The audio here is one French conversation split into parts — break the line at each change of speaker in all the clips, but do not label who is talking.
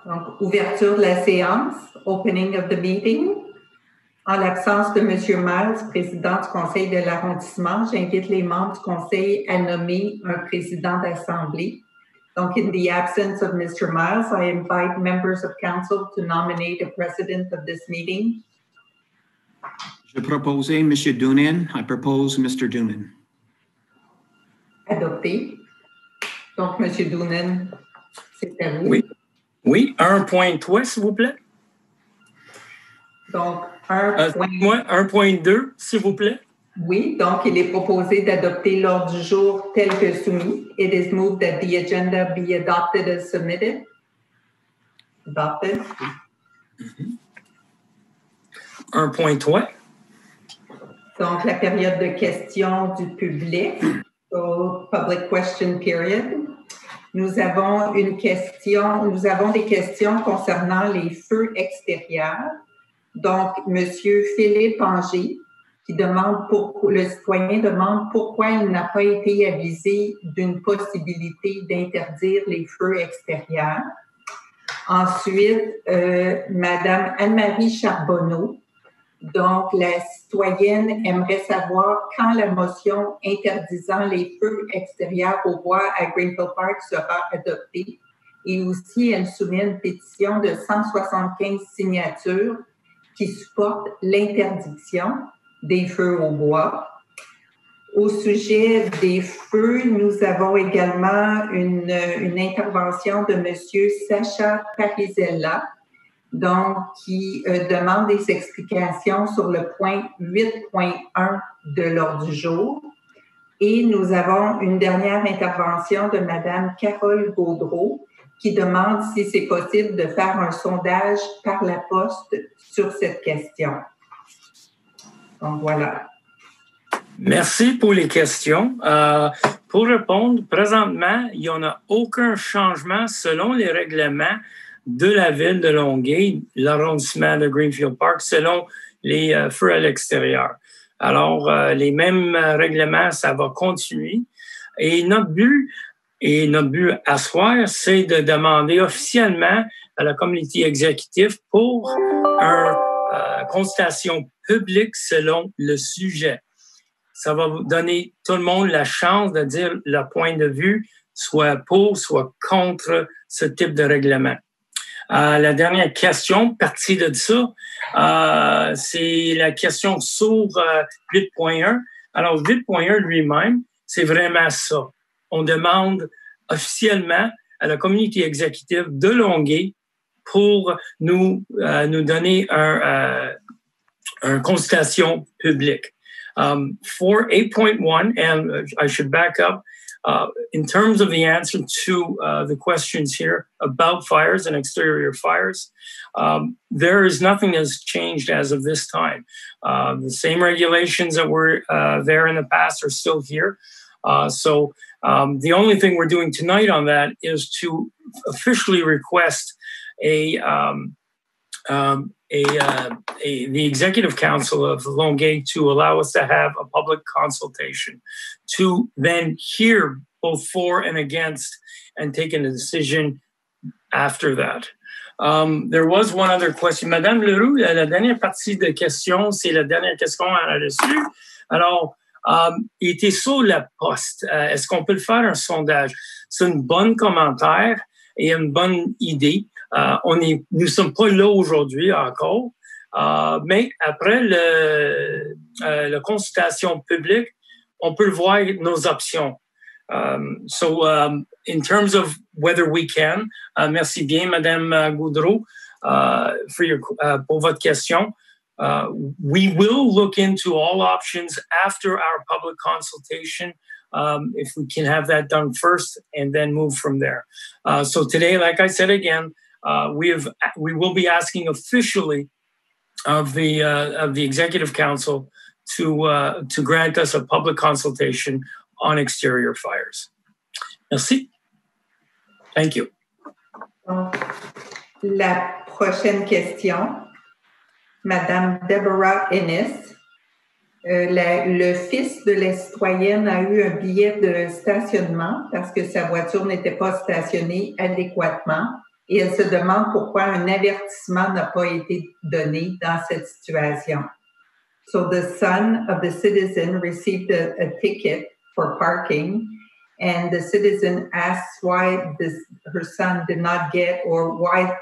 Donc, ouverture de la séance, opening of the meeting. En l'absence de M. Miles, président du conseil de l'arrondissement, j'invite les membres du conseil à nommer un président d'assemblée. Donc, in the absence of Mr. Miles, I invite members of council to nominate a president of this meeting.
Je propose M. Doonan. I propose Mr. Doonan.
Adopté. Donc, M. Doonan, c'est à vous.
Oui. Oui, 1.3, s'il vous plaît.
Donc,
1.2, s'il vous plaît.
Oui, donc il est proposé d'adopter l'ordre du jour tel que soumis. It is moved that the agenda be adopted as submitted. Adopted.
1.3.
Donc, la période de questions du public. So, public question period. Nous avons des questions concernant les feux extérieurs. Donc, M. Philippe Anger, le citoyen demande pourquoi il n'a pas été avisé d'une possibilité d'interdire les feux extérieurs. Ensuite, Mme Anne-Marie Charbonneau. Donc, la citoyenne aimerait savoir quand la motion interdisant les feux extérieurs au bois à Greenfield Park sera adoptée. Et aussi, elle soumet une pétition de 175 signatures qui supportent l'interdiction des feux au bois. Au sujet des feux, nous avons également une intervention de M. Sacha Parizella, donc qui demande des explications sur le point 8.1 de l'ordre du jour. Et nous avons une dernière intervention de Mme Carole Gaudreau qui demande si c'est possible de faire un sondage par la poste sur cette question. Donc, voilà.
Merci pour les questions. Pour répondre, présentement, il n'y en a aucun changement selon les règlements de la ville de Longueuil, l'arrondissement de Greenfield Park, selon les feux à l'extérieur. Alors, les mêmes règlements, ça va continuer. Et notre but à soir, c'est de demander officiellement à la communauté exécutive pour une consultation publique selon le sujet. Ça va vous donner tout le monde la chance de dire leur point de vue, soit pour, soit contre ce type de règlement. La dernière question, partie de ça, c'est la question sur 8.1. Alors, 8.1 lui-même, c'est vraiment ça. On demande officiellement à la communauté exécutive de Longueuil pour nous donner une consultation publique. For 8.1, and I should back up, in terms of the answer to the questions here about fires and exterior fires, there is nothing that's changed as of this time. The same regulations that were there in the past are still here. So the only thing we're doing tonight on that is to officially request the Executive Council of Longueuil to allow us to have a public consultation, to then hear both for and against and take a decision after that. There was one other question. Madame Leroux, la dernière partie de question, c'est la dernière question qu'on a reçue. Alors, il était sur la poste. Est-ce qu'on peut le faire un sondage? C'est une bonne commentaire et une bonne idée. Nous sommes pas là aujourd'hui encore, mais après la consultation publique, on peut voir nos options. So, in terms of whether we can, merci bien, Madame Gaudreau, pour votre question. We will look into all options after our public consultation, if we can have that done first and then move from there. So today, like I said again, we will be asking officially of the Executive Council to grant us a public consultation on exterior fires. Merci. Thank you.
La prochaine question, Madame Deborah Ennis. Le fils de la citoyenne a eu un billet de stationnement parce que sa voiture n'était pas stationnée adéquatement. et elle se demande pourquoi un avertissement n'a pas été donné dans cette situation. So the son of the citizen received a ticket for parking, and the citizen asks why her son did not get, or why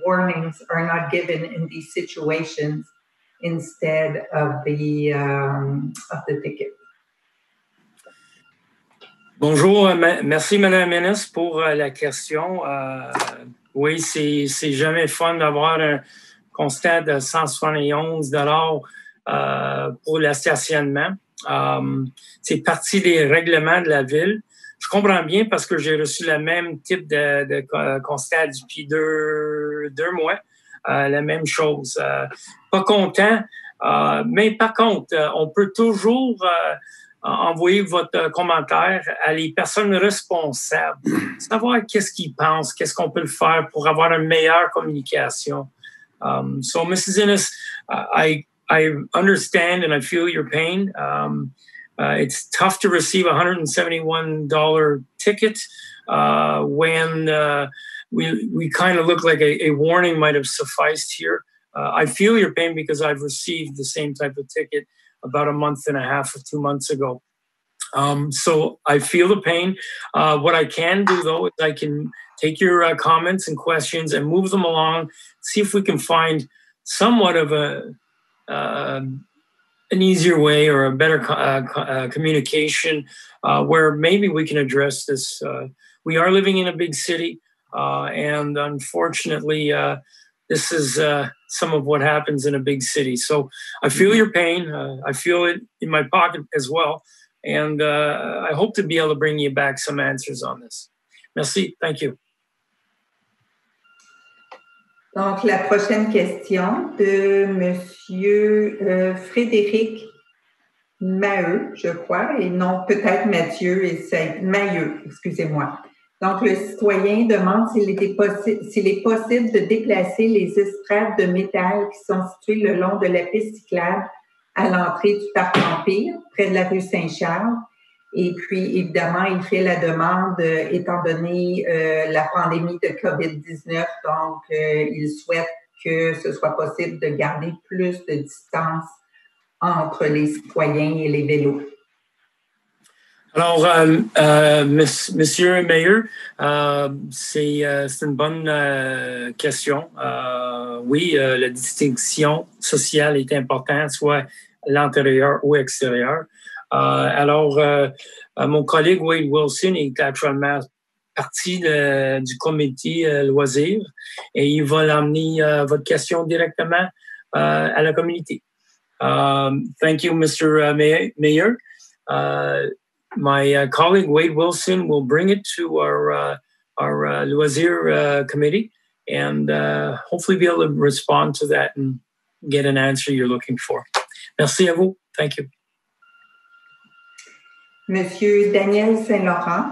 warnings are not given in these situations instead of the ticket.
Bonjour, merci Madame la ministre pour la question. Oui, c'est jamais fun d'avoir un constat de 171 $ pour le stationnement. C'est partie des règlements de la ville. Je comprends bien parce que j'ai reçu le même type de constat depuis deux mois. La même chose. Pas content, mais par contre, on peut toujours envoyer votre commentaire à les personnes responsables, savoir qu'est-ce qu'ils pensent, qu'est-ce qu'on peut faire pour avoir une meilleure communication. So, Mrs. Innes, I understand and I feel your pain. It's tough to receive a $171 ticket when we kind of look like a warning might have sufficed here. I feel your pain because I've received the same type of ticket about a month and a half or 2 months ago. So I feel the pain. What I can do, though, is I can take your comments and questions and move them along, see if we can find somewhat of an easier way or a better communication where maybe we can address this. We are living in a big city, and unfortunately, this is some of what happens in a big city. So I feel your pain. I feel it in my pocket as well. And I hope to be able to bring you back some answers on this. Merci. Thank you.
Donc, la prochaine question de Monsieur Frédéric Maheu, je crois, et non, peut-être Mathieu et Maheu, excusez-moi. Donc, le citoyen demande s'il est possible de déplacer les estrades de métal qui sont situées le long de la piste cyclable à l'entrée du Parc Empire, près de la rue Saint-Charles. Et puis, évidemment, il fait la demande étant donné la pandémie de COVID-19. Donc, il souhaite que ce soit possible de garder plus de distance entre les citoyens et les vélos.
Alors, Monsieur Mayor, c'est une bonne question. Oui, la distinction sociale est importante, soit à l'intérieur ou extérieur. Alors, mon collègue Wade Wilson est actuellement partie du comité loisirs et il va l'amener votre question directement à la communauté. Thank you, Mr. Mayor. My colleague Wade Wilson will bring it to our loisir committee and hopefully be able to respond to that and get an answer you're looking for. Merci à vous. Thank you.
Monsieur Daniel Saint-Laurent,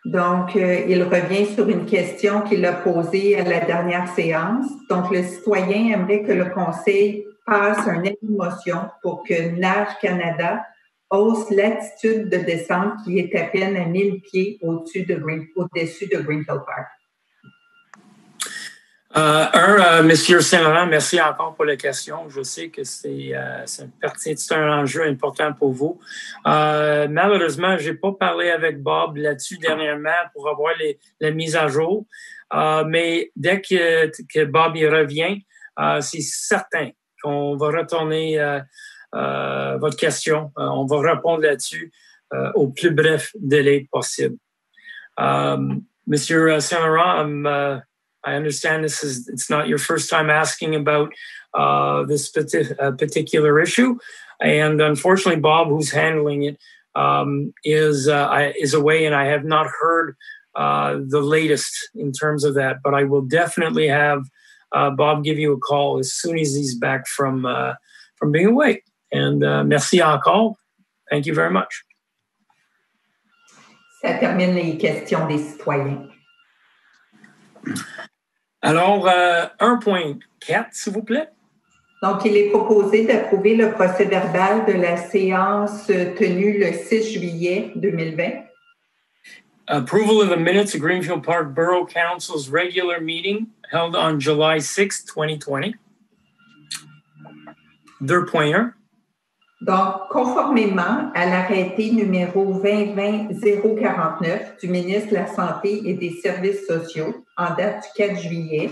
donc il revient sur une question qu'il a posée à la dernière séance. Donc, le citoyen aimerait que le conseil passe une motion pour que Nage Canada hausse l'altitude de descente qui est à peine à 1000 pieds au-dessus de Greenfield Park.
Monsieur Saint-Laurent, merci encore pour la question. Je sais que c'est un enjeu important pour vous. Malheureusement, je n'ai pas parlé avec Bob là-dessus dernièrement pour avoir la mise à jour. Mais dès que Bob y revient, c'est certain qu'on va retourner votre question. On va répondre là-dessus au plus bref délai possible. Monsieur Saint-Laurent, I understand it's not your first time asking about this particular issue, and unfortunately, Bob, who's handling it, is away, and I have not heard the latest in terms of that. But I will definitely have Bob give you a call as soon as he's back from being away. And merci encore. Thank you very much.
Ça termine les questions des citoyens.
Alors, 1.4, s'il vous plaît.
Donc, il est proposé d'approuver le procès-verbal de la séance tenue le 6 juillet 2020.
Approval of the minutes of Greenfield Park Borough Council's regular meeting held on July 6, 2020. 2.1.
Donc, conformément à l'arrêté numéro 2020-049 du ministre de la Santé et des Services sociaux en date du 4 juillet,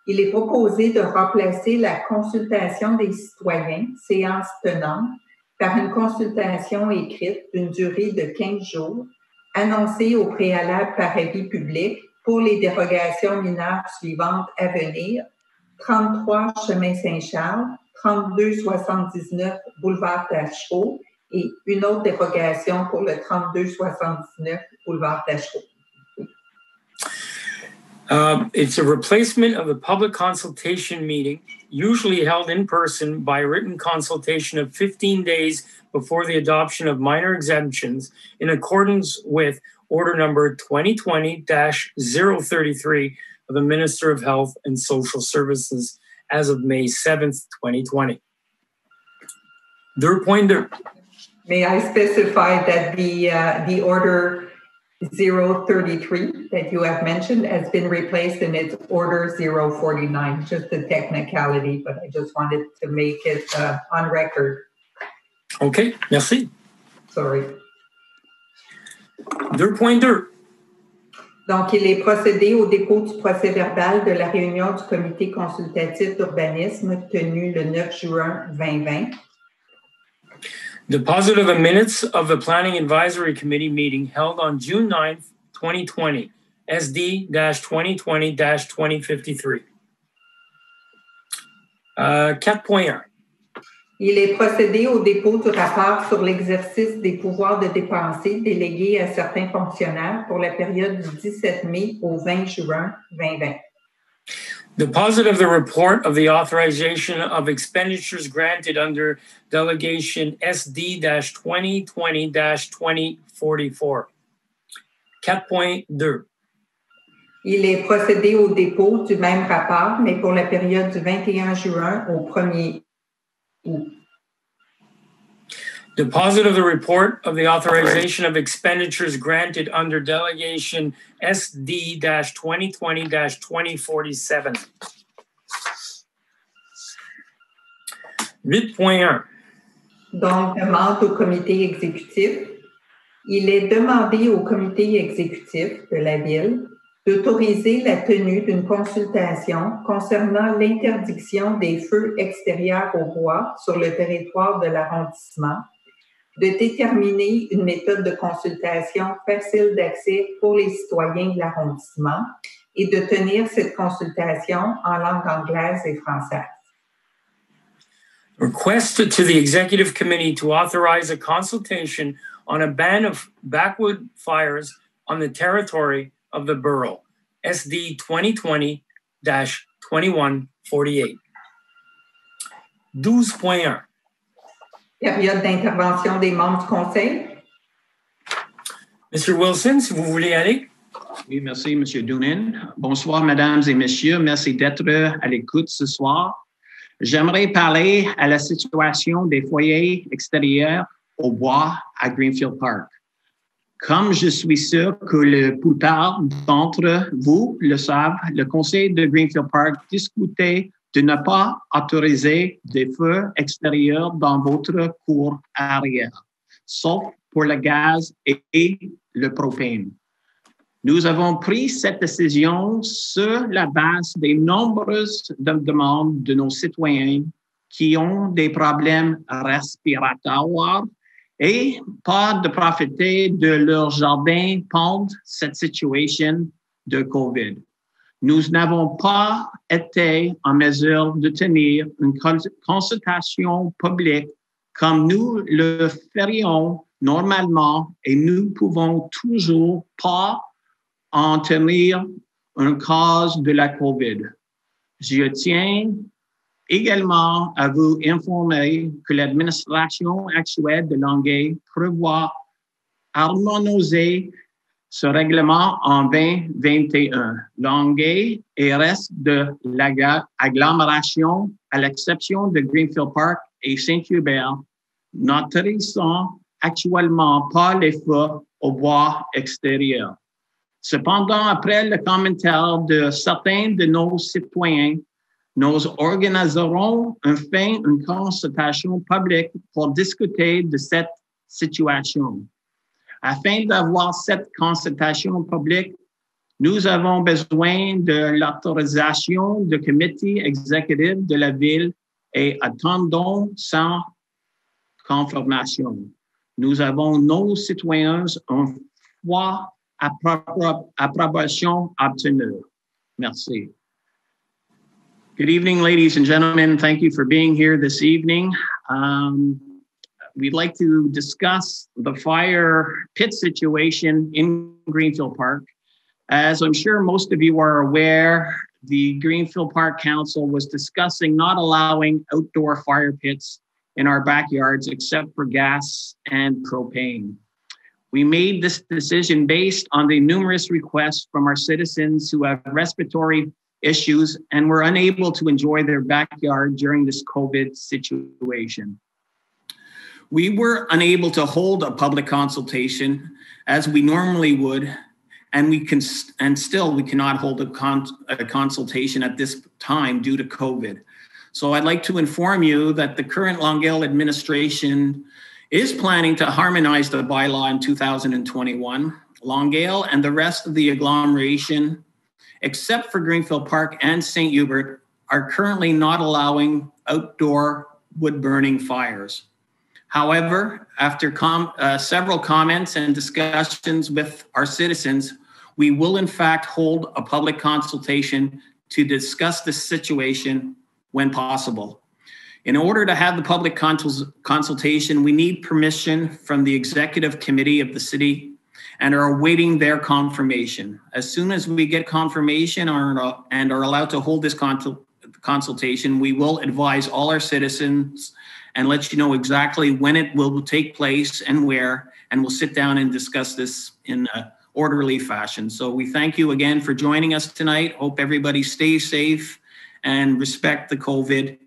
il est proposé de remplacer la consultation des citoyens, séance tenante, par une consultation écrite d'une durée de 15 jours, annoncée au préalable par avis public pour les dérogations mineures suivantes à venir: 33 chemin Saint-Charles, 3279 boulevard Tachereau et une autre dérogation pour le 3279 boulevard Tachereau.
It's a replacement of the public consultation meeting, usually held in person by written consultation of 15 days before the adoption of minor exemptions in accordance with Order Number 2020-033 of the Minister of Health and Social Services as of May 7th, 2020. 2.2.
May I specify that the Order 033 that you have mentioned has been replaced and it's Order 049, just a technicality, but I just wanted to make it on record.
OK, merci.
Sorry.
2.2.
Donc, il est procédé au dépôt du procès-verbal de la réunion du comité consultatif d'urbanisme tenue le 9 juin 2020.
Deposit of the minutes of the Planning Advisory Committee meeting held on June 9th, 2020, SD-2020-2053. 4.1.
Il est procédé au dépôt du rapport sur l'exercice des pouvoirs de dépenser délégués à certains fonctionnaires pour la période du 17 mai au 20 juin 2020.
Deposit of the report of the authorization of expenditures granted under Delegation SD-2020-2044. 4.2.
Il est procédé au dépôt du même rapport, mais pour la période du 21 juin au 1er août.
Deposit of the report of the authorization of expenditures granted under Delegation SD-2020-2047. 8.1.
Donc, demande au comité exécutif. Il est demandé au comité exécutif de la Ville d'autoriser la tenue d'une consultation concernant l'interdiction des feux extérieurs au bois sur le territoire de l'arrondissement, de déterminer une méthode de consultation facile d'accès pour les citoyens de l'arrondissement et de tenir cette consultation en langue anglaise et française.
Request to the Executive Committee to authorize a consultation on a ban of backwood fires on the territory of the borough, SD 2020-2148. 12.1.
Période d'intervention des membres du Conseil.
Mr. Wilson, si vous voulez aller.
Oui, merci, M. Doonan. Bonsoir, mesdames et messieurs. Merci d'être à l'écoute ce soir. J'aimerais parler à la situation des foyers extérieurs au bois à Greenfield Park. Comme je suis sûr que la plupart d'entre vous le savent, le Conseil de Greenfield Park discutait de ne pas autoriser des feux extérieurs dans votre cour arrière, sauf pour le gaz et le propane. Nous avons pris cette décision sur la base des nombreuses demandes de nos citoyens qui ont des problèmes respiratoires et pas de profiter de leur jardin pendant cette situation de COVID. Nous n'avons pas été en mesure de tenir une consultation publique comme nous le ferions normalement et nous pouvons toujours pas en tenir une cause de la COVID. Je tiens également à vous informer que l'administration actuelle de Longueuil prévoit harmoniser ce règlement en 2021. Longueuil et reste de l'agglomération, à l'exception de Greenfield Park et Saint-Hubert, n'autorisant actuellement pas les feux au bois extérieur. Cependant, après le commentaire de certains de nos citoyens, nous organiserons enfin une consultation publique pour discuter de cette situation. Afin d'avoir cette consultation publique, nous avons besoin de l'autorisation du comité exécutif de la ville et attendons sans confirmation. Nous avons nos citoyens une fois approbation obtenue. Merci. Good evening, ladies and gentlemen. Thank you for being here this evening. We'd like to discuss the fire pit situation in Greenfield Park. As I'm sure most of you are aware, the Greenfield Park Council was discussing not allowing outdoor fire pits in our backyards except for gas and propane. We made this decision based on the numerous requests from our citizens who have respiratory issues and were unable to enjoy their backyard during this COVID situation. We were unable to hold a public consultation as we normally would, and we cannot hold a consultation at this time due to COVID. So I'd like to inform you that the current Longueuil administration is planning to harmonize the bylaw in 2021. Longueuil and the rest of the agglomeration, except for Greenfield Park and St. Hubert, are currently not allowing outdoor wood-burning fires. However, after several comments and discussions with our citizens, we will in fact hold a public consultation to discuss this situation when possible. In order to have the public consultation, we need permission from the executive committee of the city and are awaiting their confirmation. As soon as we get confirmation and are allowed to hold this consultation, we will advise all our citizens and let you know exactly when it will take place and where, and we'll sit down and discuss this in an orderly fashion. So we thank you again for joining us tonight. Hope everybody stays safe and respect the COVID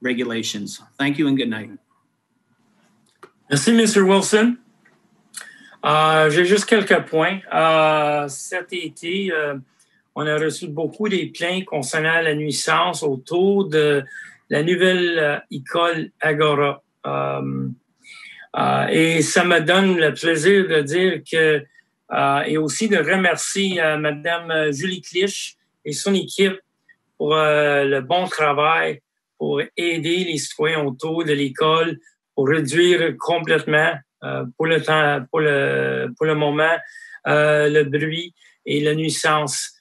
regulations. Thank you and good night.
Merci, Mr. Wilson. J'ai juste quelques points. Cet été, on a reçu beaucoup des plaintes concernant la nuisance autour de la nouvelle école Agora. Et ça me donne le plaisir de dire que, et aussi de remercier Mme Julie Clich et son équipe pour le bon travail pour aider les citoyens autour de l'école pour réduire complètement pour le moment le bruit et la nuisance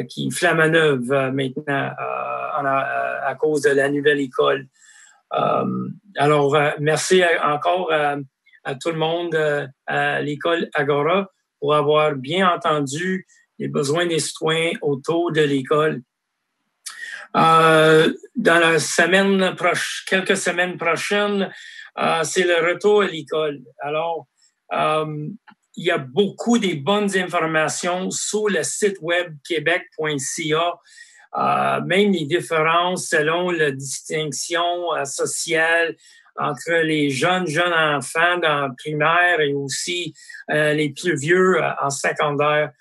qui flamaneuve maintenant à cause de la nouvelle école. Alors, merci encore à tout le monde à l'école Agora pour avoir bien entendu les besoins des citoyens autour de l'école. Dans la quelques semaines prochaines, c'est le retour à l'école. Alors, il y a beaucoup de bonnes informations sur le site web québec.ca, même les différences selon la distinction sociale entre les jeunes enfants dans le primaire et aussi les plus vieux en secondaire.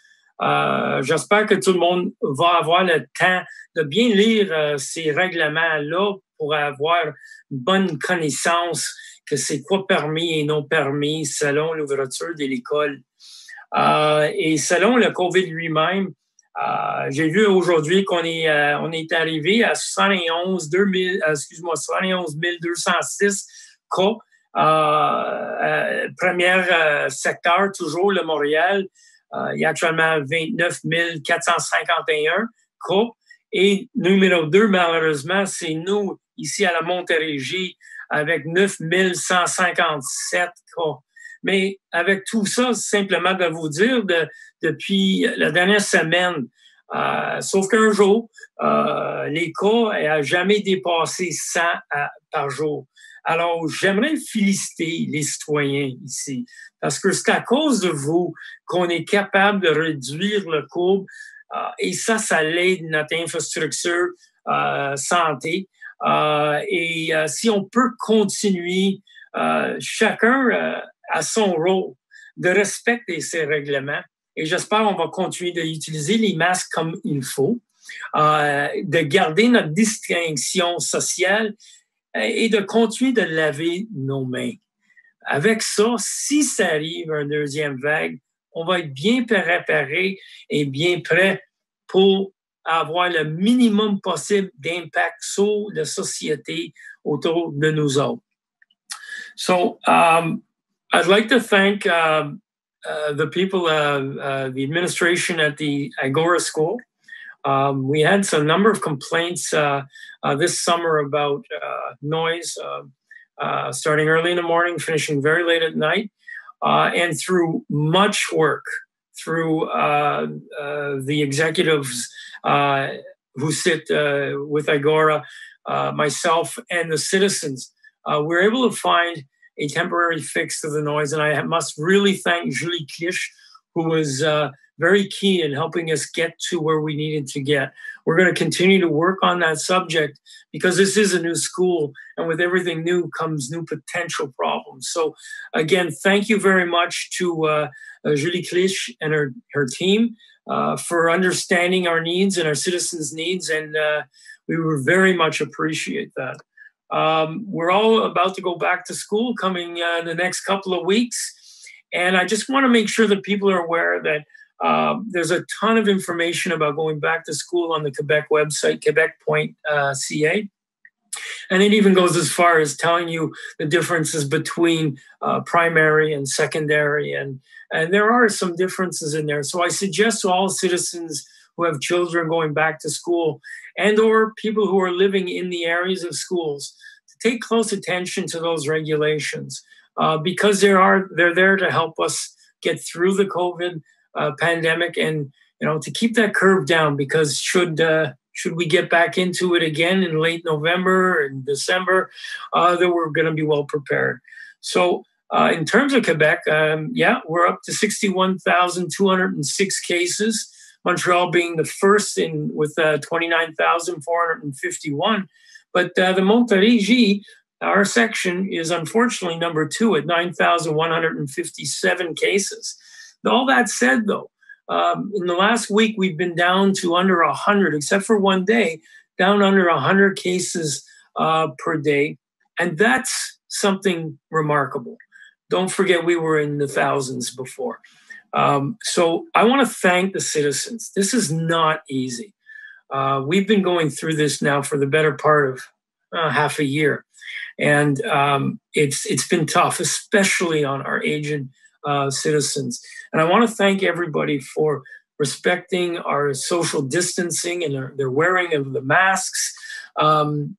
J'espère que tout le monde va avoir le temps de bien lire ces règlements-là pour avoir une bonne connaissance que c'est quoi permis et non permis selon l'ouverture de l'école. Et selon le COVID lui-même, j'ai vu aujourd'hui qu'on est arrivé à 71 206 cas. Premier secteur, toujours le Montréal. Il y a actuellement 29 451 cas. Et numéro 2, malheureusement, c'est nous, ici à la Montérégie, avec 9 157 cas. Mais avec tout ça, simplement de vous dire, depuis la dernière semaine, sauf qu'un jour, les cas n'ont jamais dépassé 100 par jour. Alors, j'aimerais féliciter les citoyens ici, parce que c'est à cause de vous qu'on est capable de réduire le courbe, et ça l'aide notre infrastructure santé. Et si on peut continuer, chacun à son rôle, de respecter ces règlements, et j'espère qu'on va continuer d'utiliser les masques comme il faut, de garder notre distinction sociale et de continuer de laver nos mains. Avec ça, si ça arrive, une deuxième vague, on va être bien préparé et bien prêt pour avoir le minimum possible d'impact sur la société autour de nous autres. So I'd like to thank the people, the administration at the Agora School. We had some number of complaints this summer about noise, starting early in the morning, finishing very late at night, and through much work through the executives who sit with Agora, myself, and the citizens, we're able to find a temporary fix to the noise. And I must really thank Julie Clich, who was very key in helping us get to where we needed to get. We're going to continue to work on that subject because this is a new school, and with everything new comes new potential problems. So again, thank you very much to Julie Clich and her team for understanding our needs and our citizens' needs, and we would very much appreciate that. We're all about to go back to school coming in the next couple of weeks, and I just want to make sure that people are aware that there's a ton of information about going back to school on the Quebec website, quebec.ca. And it even goes as far as telling you the differences between primary and secondary. And there are some differences in there. So I suggest to all citizens who have children going back to school and or people who are living in the areas of schools to take close attention to those regulations because they're there to help us get through the COVID pandemic, and to keep that curve down, because should we get back into it again in late November and December, that we're going to be well prepared. So in terms of Quebec, we're up to 61,206 cases. Montreal being the first with 29,451. But the Montérégie, our section, is unfortunately number 2 at 9,157 cases. All that said, though, in the last week, we've been down to under 100, except for one day, down under 100 cases per day. And that's something remarkable. Don't forget, we were in the thousands before. So I want to thank the citizens. This is not easy. We've been going through this now for the better part of half a year. And it's been tough, especially on our aged citizens. And I want to thank everybody for respecting our social distancing and their wearing of the masks and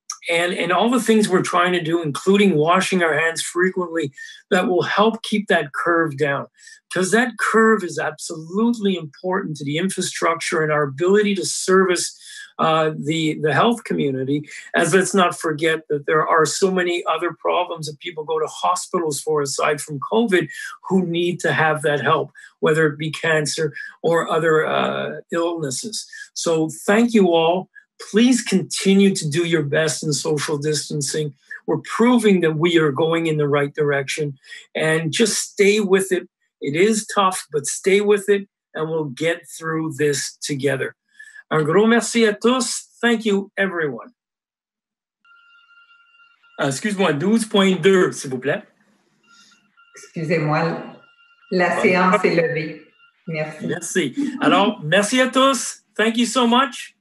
all the things we're trying to do, including washing our hands frequently, that will help keep that curve down. Because that curve is absolutely important to the infrastructure and our ability to service the health community, as let's not forget that there are so many other problems that people go to hospitals for aside from COVID who need to have that help, whether it be cancer or other illnesses. So thank you all. Please continue to do your best in social distancing. We're proving that we are going in the right direction, and just stay with it. It is tough, but stay with it, and we'll get through this together. Un gros merci à tous. Thank you, everyone. Excuse-moi, 12.2, s'il vous plaît.
Excusez-moi, la séance est levée. Merci.
Merci. Alors, merci à tous. Thank you so much.